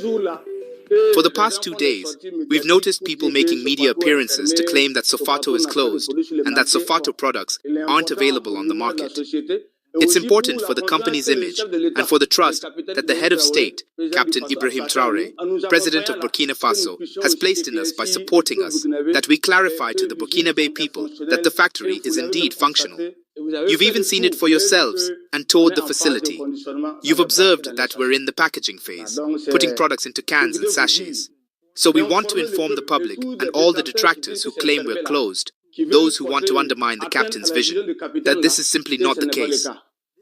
For the past 2 days, we've noticed people making media appearances to claim that SOFATO is closed and that SOFATO products aren't available on the market. It's important for the company's image and for the trust that the head of state, Captain Ibrahim Traoré, President of Burkina Faso, has placed in us by supporting us, that we clarify to the Burkinabè people that the factory is indeed functional. You've even seen it for yourselves and toured the facility. You've observed that we're in the packaging phase, putting products into cans and sachets. So we want to inform the public and all the detractors who claim we're closed, those who want to undermine the captain's vision, that this is simply not the case.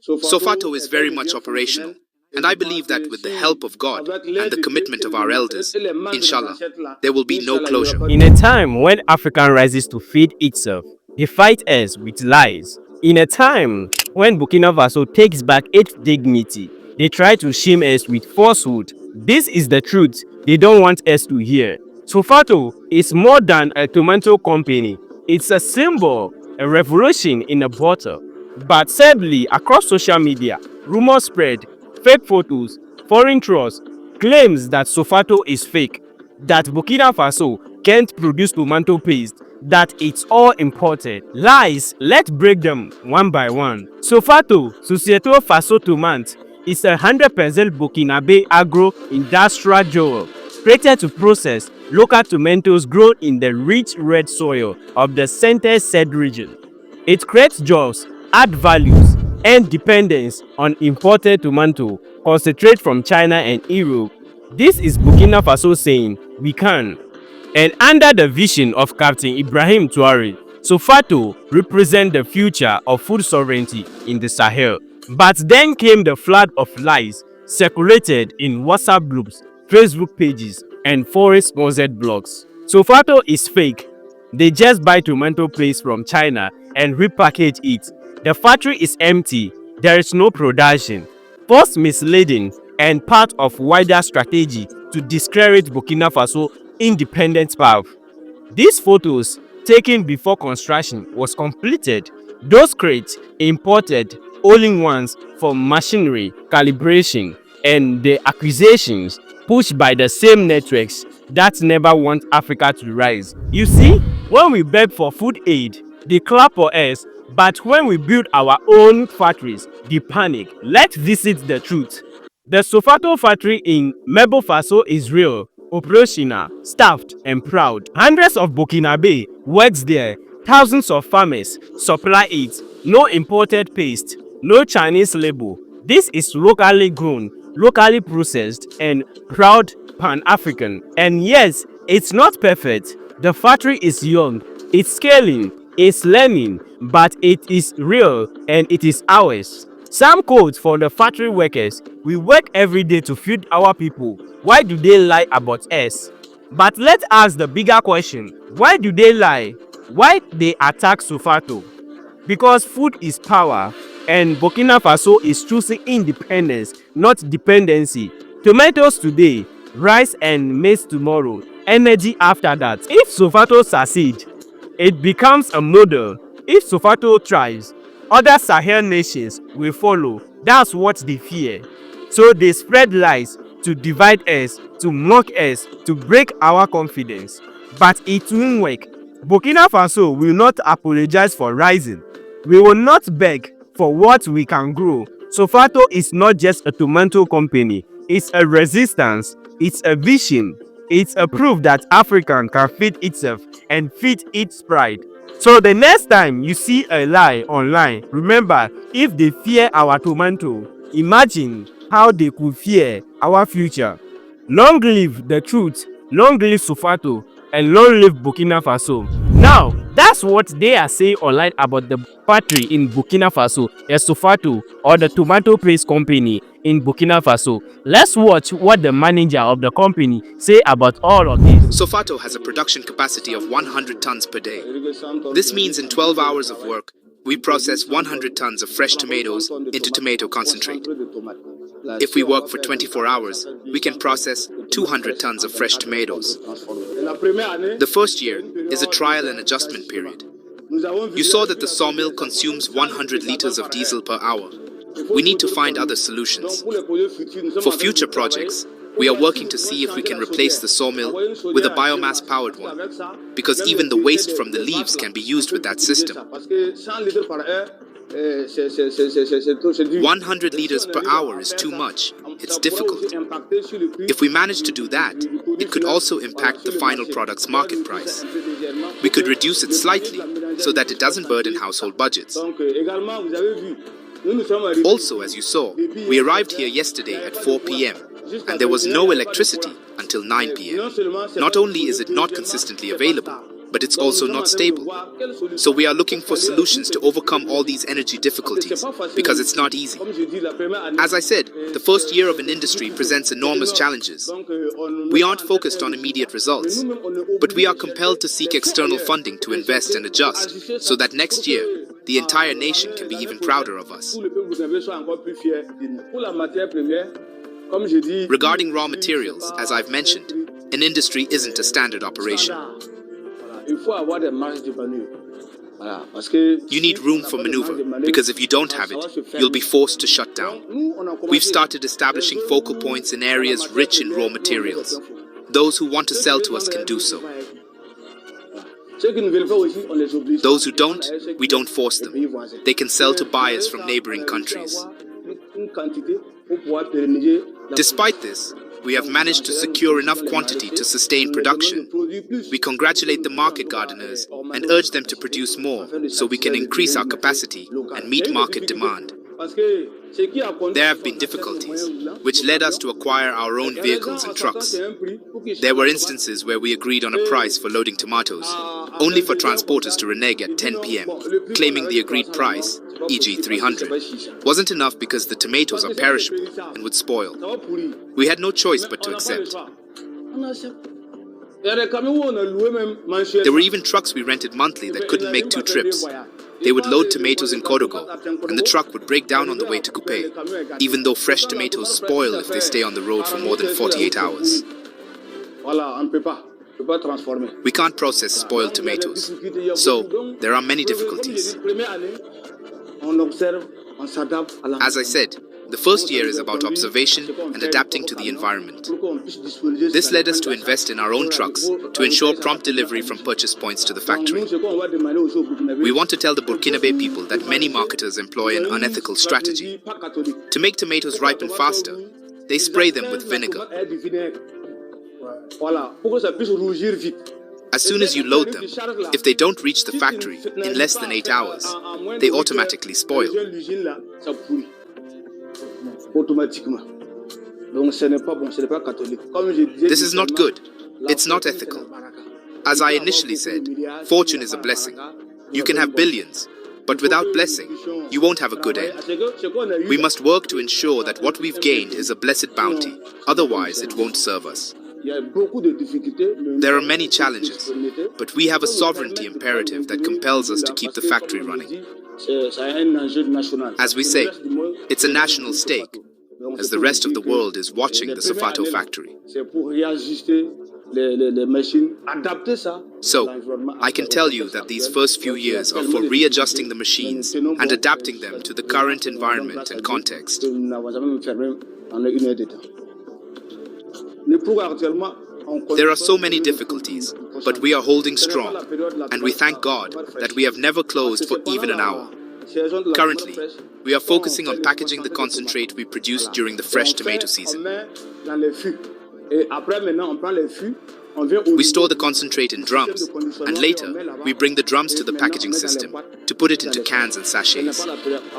SOFATO is very much operational, and I believe that with the help of God and the commitment of our elders, inshallah, there will be no closure. In a time when Africa rises to feed itself, they fight us with lies. In a time when Burkina Faso takes back its dignity, they try to shame us with falsehood. This is the truth they don't want us to hear. SOFATO is more than a tomato company. It's a symbol, a revolution in a bottle. But sadly, across social media, rumors spread, fake photos, foreign trust, claims that SOFATO is fake, that Burkina Faso can't produce tomato paste, that it's all imported. Lies, let's break them one by one. SOFATO, Société Faso Tomate, is a 100% Burkinabè agro-industrial job, created to process local tomatoes grown in the rich red soil of the Centre-Sud region. It creates jobs, add values, and dependence on imported tomato concentrate from China and Europe. This is Burkina Faso saying, we can. And under the vision of Captain Ibrahim Traoré, SOFATO represents the future of food sovereignty in the Sahel. But then came the flood of lies circulated in WhatsApp groups, Facebook pages, and foreign-sponsored blogs. SOFATO is fake. They just buy tomato paste from China and repackage it. The factory is empty. There is no production. False, misleading, and part of wider strategy to discredit Burkina Faso independent path. These photos, taken before construction was completed, those crates imported only ones for machinery, calibration, and the accusations pushed by the same networks that never want Africa to rise. You see, when we beg for food aid, they clap for us, but when we build our own factories, they panic. Let's visit the truth. The SOFATO factory in Burkina Faso is real, operational, staffed, and proud. Hundreds of Burkinabè works there. Thousands of farmers supply it. No imported paste, no Chinese label. This is locally grown, locally processed, and proud Pan-African. And yes, it's not perfect. The factory is young, it's scaling, it's learning, but it is real and it is ours. Some quotes for the factory workers: we work every day to feed our people. Why do they lie about us? But let's ask the bigger question: why do they lie? Why they attack SOFATO? Because food is power, and Burkina Faso is choosing independence, not dependency. Tomatoes today, rice and maize tomorrow, energy after that. If SOFATO succeeds, it becomes a model. If SOFATO thrives, other Sahel nations will follow. That's what they fear. So they spread lies to divide us, to mock us, to break our confidence. But it won't work. Burkina Faso will not apologize for rising. We will not beg for what we can grow. SOFATO is not just a tomato company. It's a resistance. It's a vision. It's a proof that Africa can feed itself and feed its pride. So the next time you see a lie online, remember, if they fear our tomato, imagine how they could fear our future. Long live the truth, long live SOFATO, and long live Burkina Faso. Now, that's what they are saying online about the factory in Burkina Faso, the SOFATO, or the tomato paste company in Burkina Faso. Let's watch what the manager of the company say about all of this. SOFATO has a production capacity of 100 tons per day. This means in 12 hours of work, we process 100 tons of fresh tomatoes into tomato concentrate. If we work for 24 hours, we can process 200 tons of fresh tomatoes. The first year is a trial and adjustment period. You saw that the sawmill consumes 100 liters of diesel per hour. We need to find other solutions. For future projects, We are working to see if we can replace the ssawmill with a biomass-powered one, because even the waste from the leaves can be used with that system. 100 liters per hour is too much. It's difficult. If we manage to do that, it could also impact the final product's market price. We could reduce it slightly so that it doesn't burden household budgets. Also, as you saw, we arrived here yesterday at 4 p.m. and there was no electricity until 9 p.m. Not only is it not consistently available, but it's also not stable. So we are looking for solutions to overcome all these energy difficulties, because it's not easy. As I said, the first year of an industry presents enormous challenges. We aren't focused on immediate results, but we are compelled to seek external funding to invest and adjust, so that next year, the entire nation can be even prouder of us. Regarding raw materials, as I've mentioned, an industry isn't a standard operation. You need room for maneuver, because if you don't have it, you'll be forced to shut down. We've started establishing focal points in areas rich in raw materials. Those who want to sell to us can do so. Those who don't, we don't force them. They can sell to buyers from neighboring countries. Despite this, we have managed to secure enough quantity to sustain production. We congratulate the market gardeners and urge them to produce more so we can increase our capacity and meet market demand. There have been difficulties, which led us to acquire our own vehicles and trucks. There were instances where we agreed on a price for loading tomatoes, only for transporters to renege at 10 p.m., claiming the agreed price, e.g. 300, wasn't enough because the tomatoes are perishable and would spoil. We had no choice but to accept. There were even trucks we rented monthly that couldn't make 2 trips. They would load tomatoes in Kodogo, and the truck would break down on the way to Coupe, even though fresh tomatoes spoil if they stay on the road for more than 48 hours. We can't process spoiled tomatoes, so there are many difficulties. As I said, the first year is about observation and adapting to the environment. This led us to invest in our own trucks to ensure prompt delivery from purchase points to the factory. We want to tell the Burkinabè people that many marketers employ an unethical strategy. To make tomatoes ripen faster, they spray them with vinegar. As soon as you load them, if they don't reach the factory in less than 8 hours, they automatically spoil. This is not good. It's not ethical. As I initially said, fortune is a blessing. You can have billions, but without blessing, you won't have a good end. We must work to ensure that what we've gained is a blessed bounty, otherwise it won't serve us. There are many challenges, but we have a sovereignty imperative that compels us to keep the factory running. As we say, it's a national stake, as the rest of the world is watching the SOFATO factory. So, I can tell you that these first few years are for readjusting the machines and adapting them to the current environment and context. There are so many difficulties, but we are holding strong, and we thank God that we have never closed for even an hour. Currently, we are focusing on packaging the concentrate we produce during the fresh tomato season. We store the concentrate in drums, and later, we bring the drums to the packaging system to put it into cans and sachets.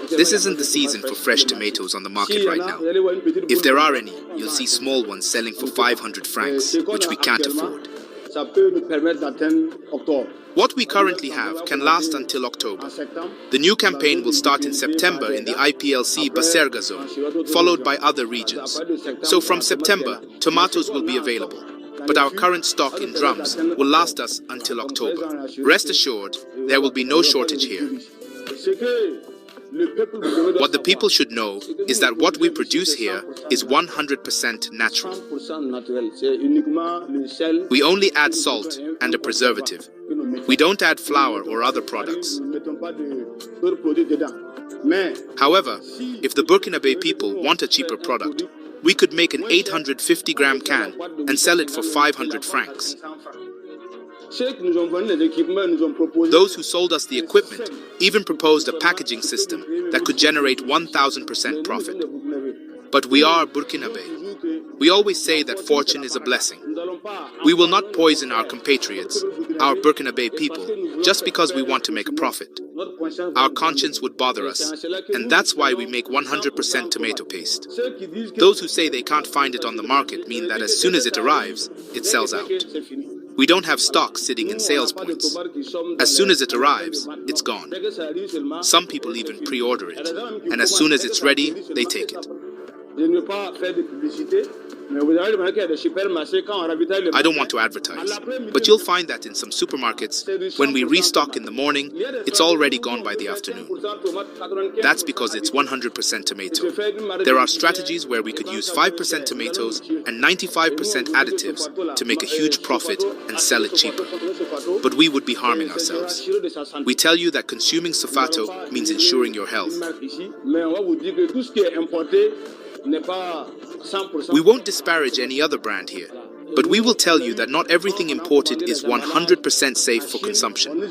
This isn't the season for fresh tomatoes on the market right now. If there are any, you'll see small ones selling for 500 francs, which we can't afford. What we currently have can last until October. The new campaign will start in September in the IPLC Baserga zone, followed by other regions. So from September, tomatoes will be available. But our current stock in drums will last us until October. Rest assured, there will be no shortage here. What the people should know is that what we produce here is 100% natural. We only add salt and a preservative. We don't add flour or other products. However, if the Burkinabè people want a cheaper product, We could make an 850-gram can and sell it for 500 francs. Those who sold us the equipment even proposed a packaging system that could generate 1,000% profit. But we are Burkinabè. We always say that fortune is a blessing. We will not poison our compatriots, our Burkinabè people, just because we want to make a profit. Our conscience would bother us, and that's why we make 100% tomato paste. Those who say they can't find it on the market mean that as soon as it arrives, it sells out. We don't have stock sitting in sales points. As soon as it arrives, it's gone. Some people even pre-order it, and as soon as it's ready, they take it. I don't want to advertise, but you'll find that in some supermarkets, when we restock in the morning, it's already gone by the afternoon. That's because it's 100% tomato. There are strategies where we could use 5% tomatoes and 95% additives to make a huge profit and sell it cheaper. But we would be harming ourselves. We tell you that consuming SOFATO means ensuring your health. We won't disparage any other brand here, but we will tell you that not everything imported is 100% safe for consumption.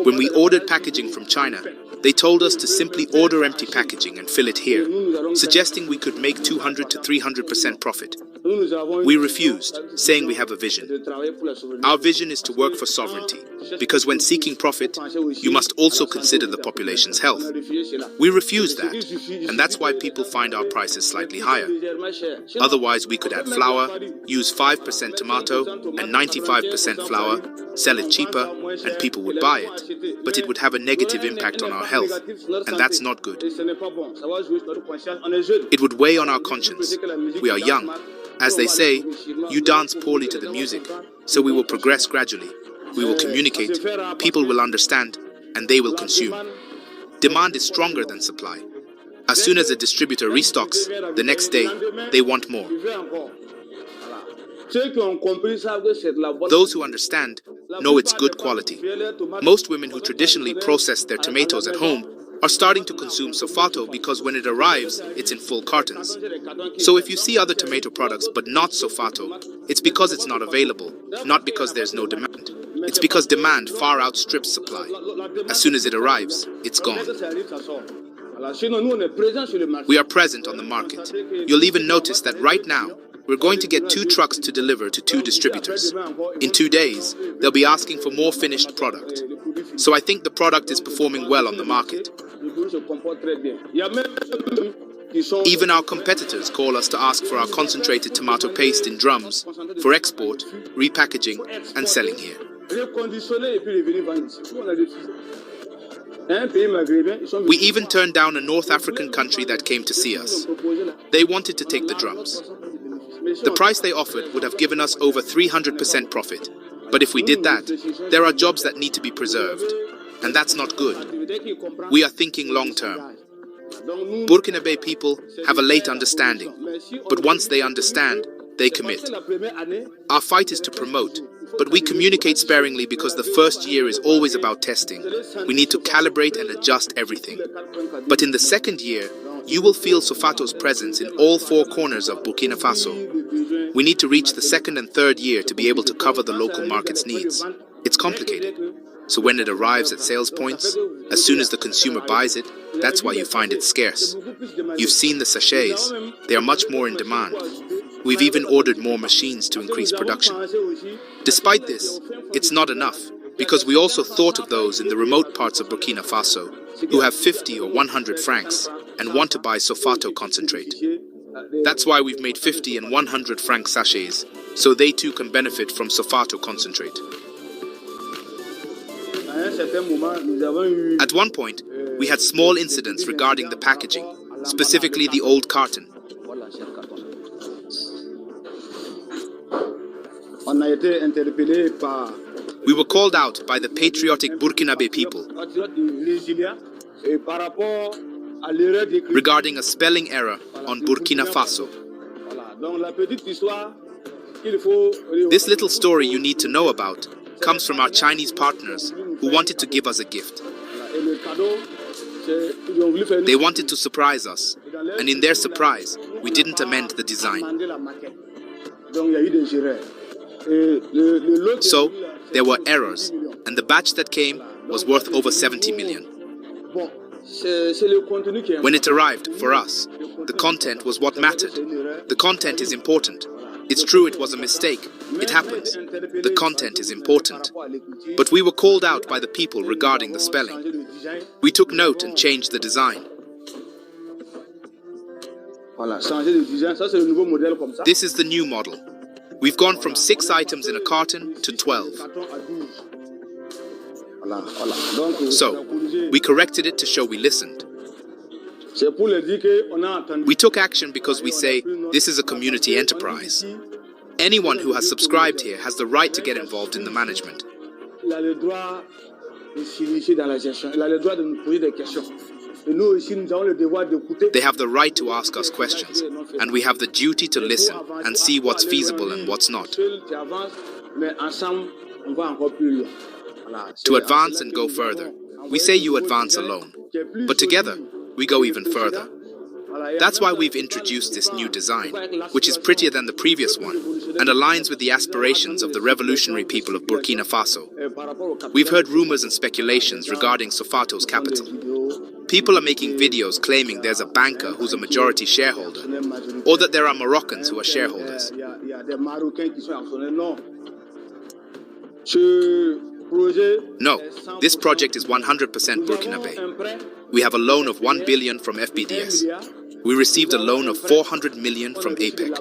When we ordered packaging from China, they told us to simply order empty packaging and fill it here, suggesting we could make 200 to 300% profit. We refused, saying we have a vision. Our vision is to work for sovereignty, because when seeking profit, you must also consider the population's health. We refused that, and that's why people find our prices slightly higher. Otherwise, we could add flour, use 5% tomato and 95% flour, sell it cheaper, and people would buy it. But it would have a negative impact on our health, and that's not good. It would weigh on our conscience. We are young. As they say, you dance poorly to the music, so we will progress gradually. We will communicate, people will understand, and they will consume. Demand is stronger than supply. As soon as a distributor restocks, the next day, they want more. Those who understand know it's good quality. Most women who traditionally process their tomatoes at home are starting to consume SOFATO because when it arrives, it's in full cartons. So if you see other tomato products but not SOFATO, it's because it's not available, not because there's no demand. It's because demand far outstrips supply. As soon as it arrives, it's gone. We are present on the market. You'll even notice that right now, we're going to get 2 trucks to deliver to 2 distributors. In 2 days, they'll be asking for more finished product. So I think the product is performing well on the market. Even our competitors call us to ask for our concentrated tomato paste in drums for export, repackaging, and selling here. We even turned down a North African country that came to see us. They wanted to take the drums. The price they offered would have given us over 300% profit. But if we did that, there are jobs that need to be preserved. And that's not good. We are thinking long term. Burkinabè people have a late understanding. But once they understand, they commit. Our fight is to promote. But we communicate sparingly because the first year is always about testing. We need to calibrate and adjust everything. But in the second year, you will feel SOFATO's presence in all 4 corners of Burkina Faso. We need to reach the 2nd and 3rd year to be able to cover the local market's needs. It's complicated. So when it arrives at sales points, as soon as the consumer buys it, that's why you find it scarce. You've seen the sachets. They are much more in demand. We've even ordered more machines to increase production. Despite this, it's not enough, because we also thought of those in the remote parts of Burkina Faso who have 50 or 100 francs and want to buy SOFATO concentrate. That's why we've made 50 and 100 franc sachets, so they too can benefit from SOFATO concentrate. At one point, we had small incidents regarding the packaging, specifically the old carton. We were called out by the patriotic Burkinabè people regarding a spelling error on Burkina Faso. This little story you need to know about comes from our Chinese partners who wanted to give us a gift. They wanted to surprise us, and in their surprise, we didn't amend the design. So, there were errors, and the batch that came was worth over 70 million. When it arrived, for us, the content was what mattered. The content is important. It's true it was a mistake. It happens. The content is important. But we were called out by the people regarding the spelling. We took note and changed the design. This is the new model. We've gone from 6 items in a carton to 12. So, we corrected it to show we listened. We took action because we say, this is a community enterprise. Anyone who has subscribed here has the right to get involved in the management. They have the right to ask us questions, and we have the duty to listen and see what's feasible and what's not. To advance and go further. We say you advance alone, but together we go even further. That's why we've introduced this new design, which is prettier than the previous one and aligns with the aspirations of the revolutionary people of Burkina Faso. We've heard rumors and speculations regarding SOFATO's capital. People are making videos claiming there's a banker who's a majority shareholder, or that there are Moroccans who are shareholders. No, this project is 100% Burkinabè. We have a loan of 1 billion from FBDS. We received a loan of 400 million from APEC.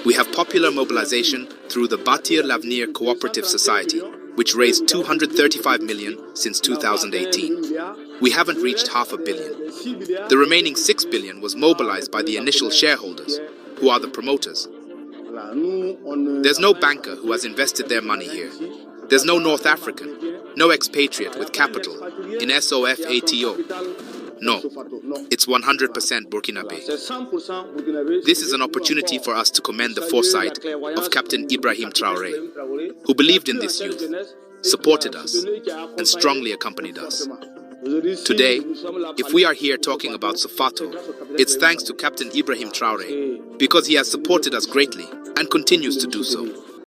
We have popular mobilization through the Bâtir l'Avenir Cooperative Society, which raised 235 million since 2018. We haven't reached $500 million. The remaining 6 billion was mobilized by the initial shareholders, who are the promoters. There's no banker who has invested their money here. There's no North African, no expatriate with capital in SOFATO. No, it's 100% Burkinabè. This is an opportunity for us to commend the foresight of Captain Ibrahim Traoré, who believed in this youth, supported us, and strongly accompanied us. Today, if we are here talking about SOFATO, it's thanks to Captain Ibrahim Traoré, because he has supported us greatly and continues to do so.